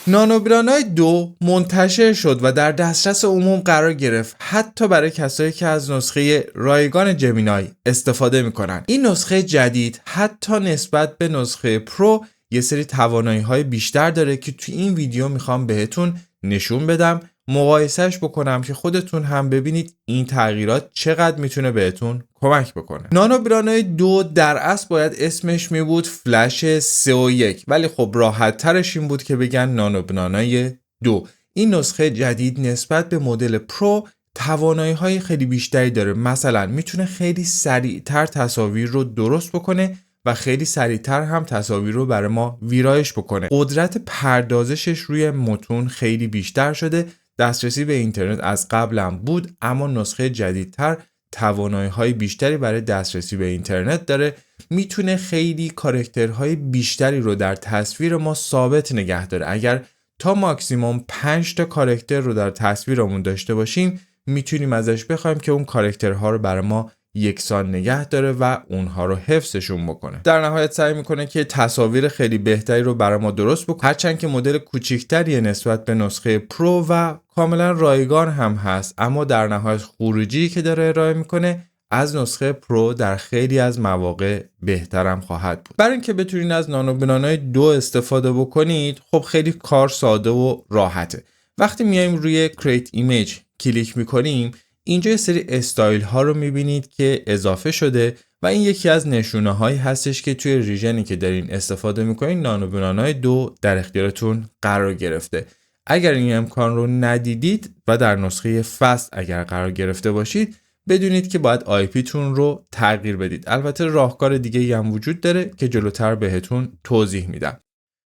نانوبرانای 2 منتشر شد و در دسترس عموم قرار گرفت، حتی برای کسایی که از نسخه رایگان جمینای استفاده میکنن. این نسخه جدید حتی نسبت به نسخه پرو یه سری توانایی‌های بیشتر داره که توی این ویدیو میخوام بهتون نشون بدم، مقایسهش بکنم که خودتون هم ببینید این تغییرات چقدر میتونه بهتون کمک بکنه. نانوبرانای 2 در اصل باید اسمش می بود فلش 301، ولی خب راحت ترش این بود که بگن نانوبرانای 2. این نسخه جدید نسبت به مدل پرو توانایی‌های خیلی بیشتری داره. مثلا میتونه خیلی سریعتر تصاویر رو درست بکنه و خیلی سریعتر هم تصاویر رو برای ما ویرایش بکنه. قدرت پردازشش روی متون خیلی بیشتر شده. دسترسی به اینترنت از قبلم بود، اما نسخه جدیدتر توانایی‌های بیشتری برای دسترسی به اینترنت داره. میتونه خیلی کاراکترهای بیشتری رو در تصویر ما ثابت نگه داره. اگر تا ماکسیموم 5 تا کاراکتر رو در تصویرمون داشته باشیم، میتونیم ازش بخوایم که اون کاراکترها رو برای ما یکسان نگه داره و اونها رو حفظشون بکنه. در نهایت سعی میکنه که تصاویر خیلی بهتری رو برای ما درست بکنه، هرچند که مدل کوچیکتریه نسبت به نسخه پرو و کاملا رایگان هم هست، اما در نهایت خروجی که داره ارائه میکنه از نسخه پرو در خیلی از مواقع بهترم خواهد بود. برای اینکه بتونید از نانوبرانای 2 استفاده بکنید، خب خیلی کار ساده و راحته. وقتی میایم روی کریت ایمیج کلیک میکنیم، اینجا یه سری استایل ها رو میبینید که اضافه شده و این یکی از نشونه هایی هستش که توی ریژنی که دارین استفاده میکنین نانوبرانای 2 در اختیارتون قرار گرفته. اگر این امکان رو ندیدید و در نسخه فست اگر قرار گرفته باشید، بدونید که باید آی پی تون رو تغییر بدید. البته راهکار دیگه هم وجود داره که جلوتر بهتون توضیح میدم.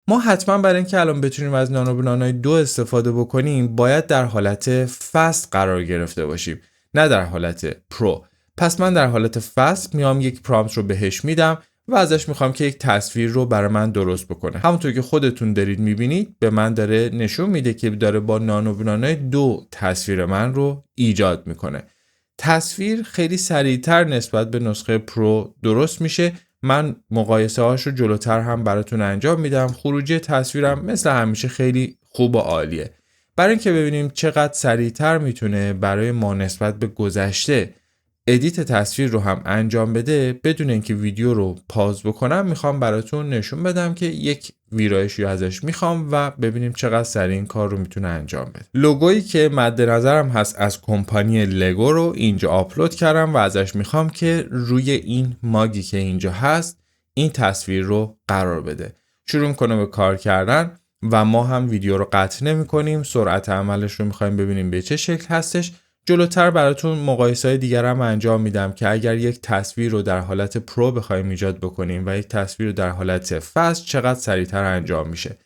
ما حتما برای اینکه الان بتونیم از نانوبرانای 2 استفاده بکنیم، باید در حالت فست قرار گرفته باشیم، نه در حالت پرو. پس من در حالت فست میام یک پرامپت رو بهش میدم و ازش میخوام که یک تصویر رو برای من درست بکنه. همونطور که خودتون دارید میبینید به من داره نشون میده که داره با نانوبرانای 2 تصویر من رو ایجاد میکنه. تصویر خیلی سریعتر نسبت به نسخه پرو درست میشه. من مقایسه هاش رو جلوتر هم براتون انجام میدم. خروجی تصویرم مثل همیشه خیلی خوب و عالیه. برای اینکه ببینیم چقدر سریعتر میتونه برای ما نسبت به گذشته ادیت تصویر رو هم انجام بده، بدون اینکه ویدیو رو پاز بکنم میخوام براتون نشون بدم که یک ویرایشی ازش میخوام و ببینیم چقدر سریع این کار رو میتونه انجام بده. لوگویی که مد نظرم هست از کمپانی لگو رو اینجا آپلود کردم و ازش میخوام که روی این ماگی که اینجا هست این تصویر رو قرار بده. شروع کنه به کار کردن و ما هم ویدیو رو قطع نمی‌کنیم. سرعت عملش رو می‌خوایم ببینیم به چه شکل هستش. جلوتر براتون مقایسه‌های دیگر هم انجام میدم که اگر یک تصویر رو در حالت پرو بخوایم ایجاد بکنیم و یک تصویر رو در حالت فست چقدر سریعتر انجام میشه.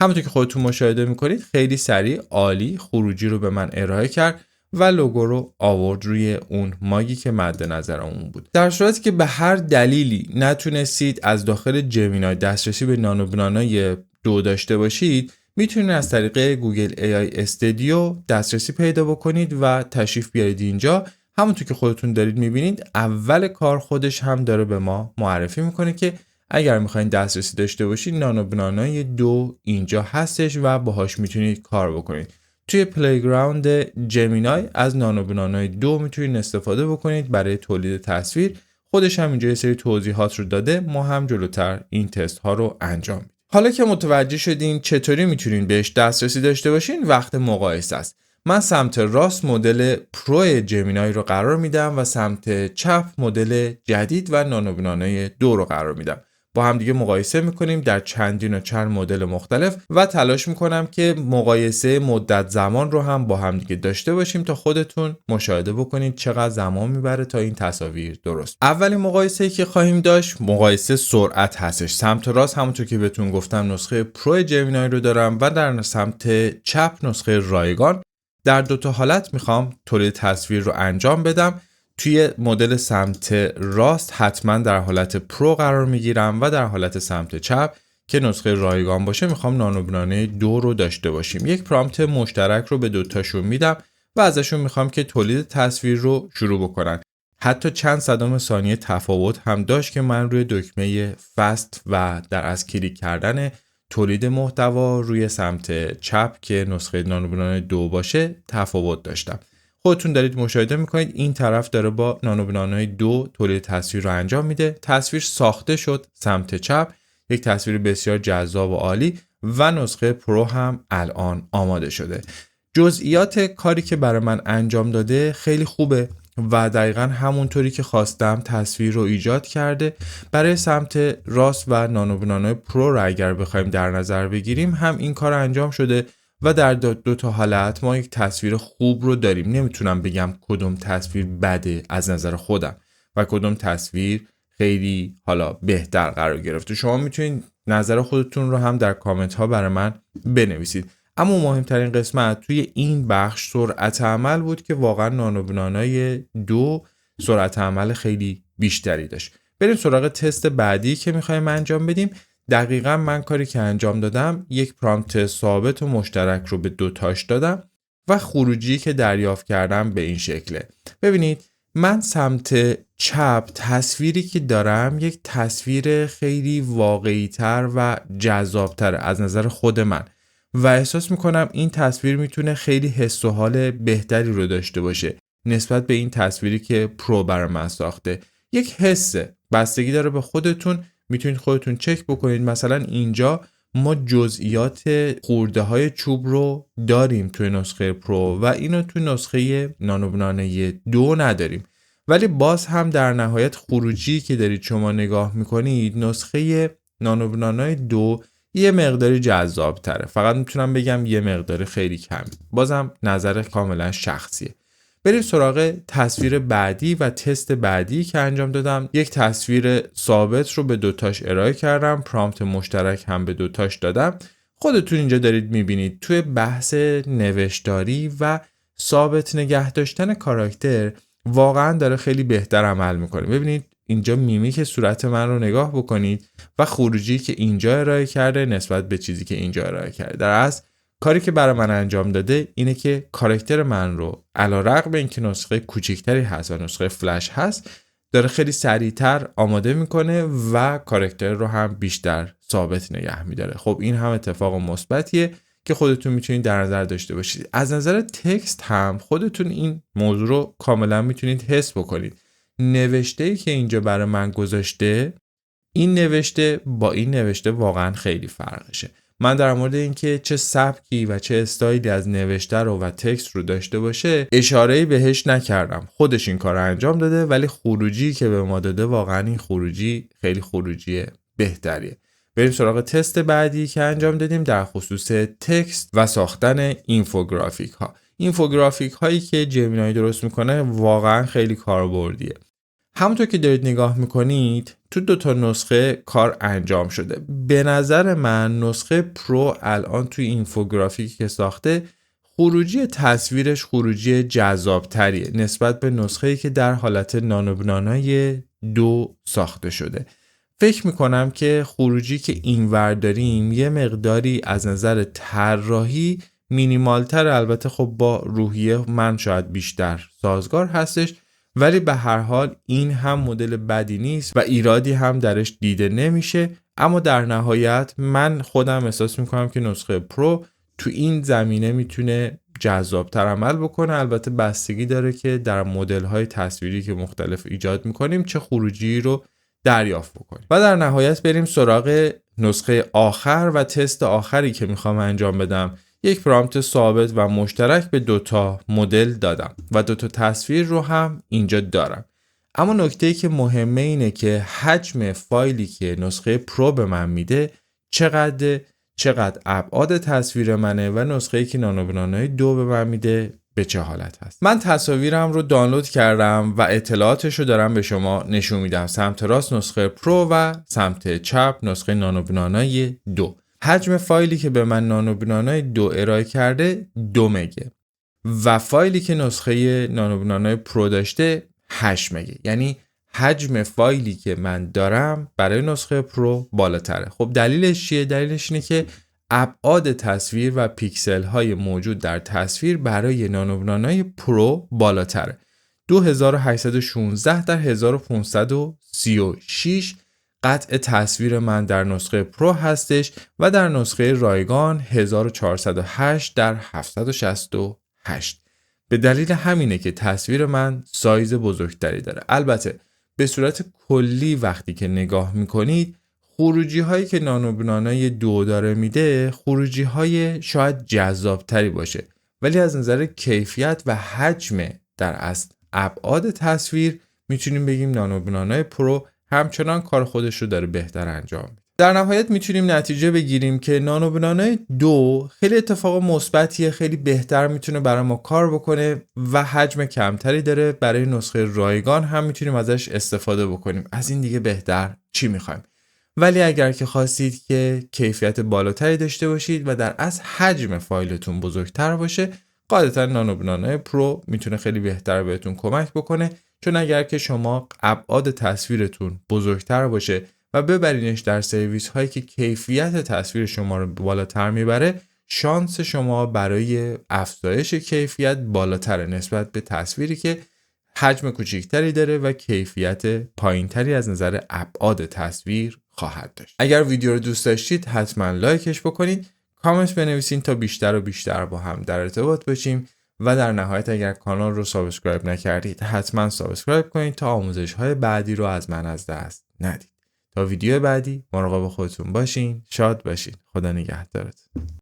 همونطور که خودتون مشاهده میکنید خیلی سریع عالی خروجی رو به من ارائه کرد و لوگو رو آورد روی اون ماگی که مد نظرمون بود. در صورتی که به هر دلیلی نتونستید از داخل جمینای دسترسی به نانوبرانای 2 داشته باشید، میتونید از طریق گوگل AI استودیو دسترسی پیدا بکنید و تشریف بیارید اینجا. همونطور که خودتون دارید میبینید اول کار خودش هم داره به ما معرفی میکنه که اگر میخواین دسترسی داشته باشید نانوبرانای 2 اینجا هستش و باهاش میتونید کار بکنید. توی پلیگراوند جمینای از نانوبرانای 2 میتونید استفاده بکنید برای تولید تصویر. خودش هم اینجا یه سری توضیحات رو داده، ما هم جلوتر این تست ها رو انجام میدیم. حالا که متوجه شدین چطوری میتونین بهش دسترسی داشته باشین، وقت مقایسه است. من سمت راست مدل پرو جمینای رو قرار میدم و سمت چپ مدل جدید و نانوبرانای 2 رو قرار میدم. با هم دیگه مقایسه میکنیم در چندین و چند مدل مختلف و تلاش میکنم که مقایسه مدت زمان رو هم با هم دیگه داشته باشیم تا خودتون مشاهده بکنید چقدر زمان میبره تا این تصاویر درست. اولین مقایسه‌ای که خواهیم داشت مقایسه سرعت هستش. سمت راست همونطور که بهتون گفتم نسخه پرو جمینای رو دارم و در سمت چپ نسخه رایگان. در دو تا حالت میخوام تولید تصویر رو انجام بدم. توی مدل سمت راست حتما در حالت پرو قرار میگیرم و در حالت سمت چپ که نسخه رایگان باشه میخوام نانوبرانای 2 رو داشته باشیم. یک پرامپت مشترک رو به دوتاشون میدم و ازشون میخوام که تولید تصویر رو شروع بکنن. حتی چند صدم ثانیه تفاوت هم داشت که من روی دکمه فست و در از کلیک کردن تولید محتوا روی سمت چپ که نسخه نانو بنانوی 2 باشه تفاوت داشتم. خودتون دارید مشاهده میکنید این طرف داره با نانو بنانوی 2 تولید تصویر رو انجام میده. تصویر ساخته شد سمت چپ، یک تصویر بسیار جذاب و عالی و نسخه پرو هم الان آماده شده. جزئیات کاری که برای من انجام داده خیلی خوبه و دقیقا همونطوری که خواستم تصویر رو ایجاد کرده. برای سمت راست و نانو بنانوی پرو رو اگر بخوایم در نظر بگیریم هم این کار انجام شده و در دو تا حالت ما یک تصویر خوب رو داریم. نمیتونم بگم کدوم تصویر بده از نظر خودم و کدوم تصویر خیلی حالا بهتر قرار گرفته. شما میتونید نظر خودتون رو هم در کامنت ها برای من بنویسید. اما مهمترین قسمت توی این بخش سرعت عمل بود که واقعا نانو بنانوی 2 سرعت عمل خیلی بیشتری داشت. بریم سراغ تست بعدی که میخوایم انجام بدیم. دقیقا من کاری که انجام دادم یک پرامپت ثابت و مشترک رو به 2 تاش دادم و خروجی که دریافت کردم به این شکله. ببینید من سمت چپ تصویری که دارم یک تصویر خیلی واقعی تر و جذابتر از نظر خود من و احساس میکنم این تصویر میتونه خیلی حس و حال بهتری رو داشته باشه نسبت به این تصویری که پرو برای من ساخته. یک حسه، بستگی داره به خودتون، میتونید خودتون چک بکنید. مثلا اینجا ما جزئیات خورده های چوب رو داریم توی نسخه پرو و اینو توی نسخه نانو بنانوی 2 نداریم، ولی باز هم در نهایت خروجی که دارید شما نگاه میکنید نسخه نانو بنانوی 2 یه مقداری جذاب تره. فقط میتونم بگم یه مقداری خیلی کمی، بازم نظر کاملا شخصیه. بریم سراغ تصویر بعدی و تست بعدی که انجام دادم. یک تصویر ثابت رو به 2 تاش ارائه کردم، پرامپت مشترک هم به 2 تاش دادم. خودتون اینجا دارید میبینید توی بحث نوشتاری و ثابت نگه داشتن کاراکتر واقعا داره خیلی بهتر عمل میکنه. ببینید اینجا میمیک صورت من رو نگاه بکنید و خروجی که اینجا ارائه کرده نسبت به چیزی که اینجا ارائه کرده. در اصل کاری که برای من انجام داده اینه که کاراکتر من رو علیرغم اینکه نسخه کوچیکتری هست و نسخه فلش هست داره خیلی سریعتر آماده میکنه و کاراکتر رو هم بیشتر ثابت نگه میداره. خب این هم اتفاق مثبتیه که خودتون میتونید در نظر داشته باشید. از نظر تکست هم خودتون این موضوع رو کاملا میتونید حس بکنید. نوشته‌ای که اینجا برای من گذاشته، این نوشته با این نوشته واقعا خیلی فرقشه. من در مورد اینکه چه سبکی و چه استایلی از نوشته رو و تکست رو داشته باشه اشاره‌ای بهش نکردم. خودش این کار رو انجام داده، ولی خروجی که به ما داده واقعا این خروجی خیلی خروجی بهتریه. بریم سراغ تست بعدی که انجام دادیم در خصوص تکست و ساختن اینفوگرافیک ها. اینفوگرافیک هایی که جمینای درست میکنه واقعا خیلی کاربردیه. همونطور که دارید نگاه میکنید تو 2 تا نسخه کار انجام شده. به نظر من نسخه پرو الان توی اینفوگرافیکی که ساخته خروجی تصویرش خروجی جذابتریه نسبت به نسخه‌ای که در حالت نانو بنانوی 2 ساخته شده. فکر میکنم که خروجی که اینور داریم یه مقداری از نظر طراحی مینیمالتر، البته خب با روحیه من شاید بیشتر سازگار هستش، ولی به هر حال این هم مدل بدی نیست و ایرادی هم درش دیده نمیشه. اما در نهایت من خودم احساس میکنم که نسخه پرو تو این زمینه میتونه جذابتر عمل بکنه. البته بستگی داره که در مدل های تصویری که مختلف ایجاد میکنیم چه خروجی رو دریافت بکنیم. و در نهایت بریم سراغ نسخه آخر و تست آخری که میخوام انجام بدم. یک پرامپت ثابت و مشترک به 2 تا مدل دادم و 2 تا تصویر رو هم اینجا دارم. اما نکته‌ای که مهمه اینه که حجم فایلی که نسخه پرو به من میده چقدر ابعاد تصویر منه و نسخه‌ای که نانو بنانوی 2 به من میده به چه حالت هست. من تصاویرم رو دانلود کردم و اطلاعاتش رو دارم به شما نشون میدم. سمت راست نسخه پرو و سمت چپ نسخه نانو بنانوی 2. حجم فایلی که به من نانو بنانوی 2 ارائه کرده 2 مگه و فایلی که نسخه نانو بنانوی پرو داشته 8 مگه. یعنی حجم فایلی که من دارم برای نسخه پرو بالاتره. خب دلیلش چیه؟ دلیلش اینه که ابعاد تصویر و پیکسل های موجود در تصویر برای نانو بنانوی پرو بالاتره. 2816 در 1536 قطع تصویر من در نسخه پرو هستش و در نسخه رایگان 1408 در 768. به دلیل همینه که تصویر من سایز بزرگتری داره. البته به صورت کلی وقتی که نگاه میکنید خروجی هایی که نانو 2 داره میده خروجی های شاید جذابتری باشه، ولی از نظر کیفیت و حجم در اصل ابعاد تصویر میتونیم بگیم نانو پرو همچنان کار خودش رو داره بهتر انجام میده. در نهایت میتونیم نتیجه بگیریم که نانو 2 خیلی اتفاق مثبتیه، خیلی بهتر میتونه برای ما کار بکنه و حجم کمتری داره. برای نسخه رایگان هم میتونیم ازش استفاده بکنیم. از این دیگه بهتر چی میخوایم؟ ولی اگر که خواستید که کیفیت بالاتری داشته باشید و در اصل حجم فایلتون بزرگتر باشه، قاعدتا نانو پرو میتونه خیلی بهتر بهتون کمک بکنه، چون اگر که شما ابعاد تصویرتون بزرگتر باشه و ببرینش در سرویس هایی که کیفیت تصویر شما رو بالاتر میبره، شانس شما برای افزایش کیفیت بالاتره نسبت به تصویری که حجم کوچکتری داره و کیفیت پایینتری از نظر ابعاد تصویر خواهد داشت. اگر ویدیو رو دوست داشتید حتما لایکش بکنید، کامنت بنویسین تا بیشتر و بیشتر با هم در ارتباط باشیم و در نهایت اگر کانال رو سابسکرایب نکردید حتما سابسکرایب کنید تا آموزش‌های بعدی رو از من از دست ندید. تا ویدیو بعدی مراقب خودتون باشین، شاد باشین. خدا نگهدارتون.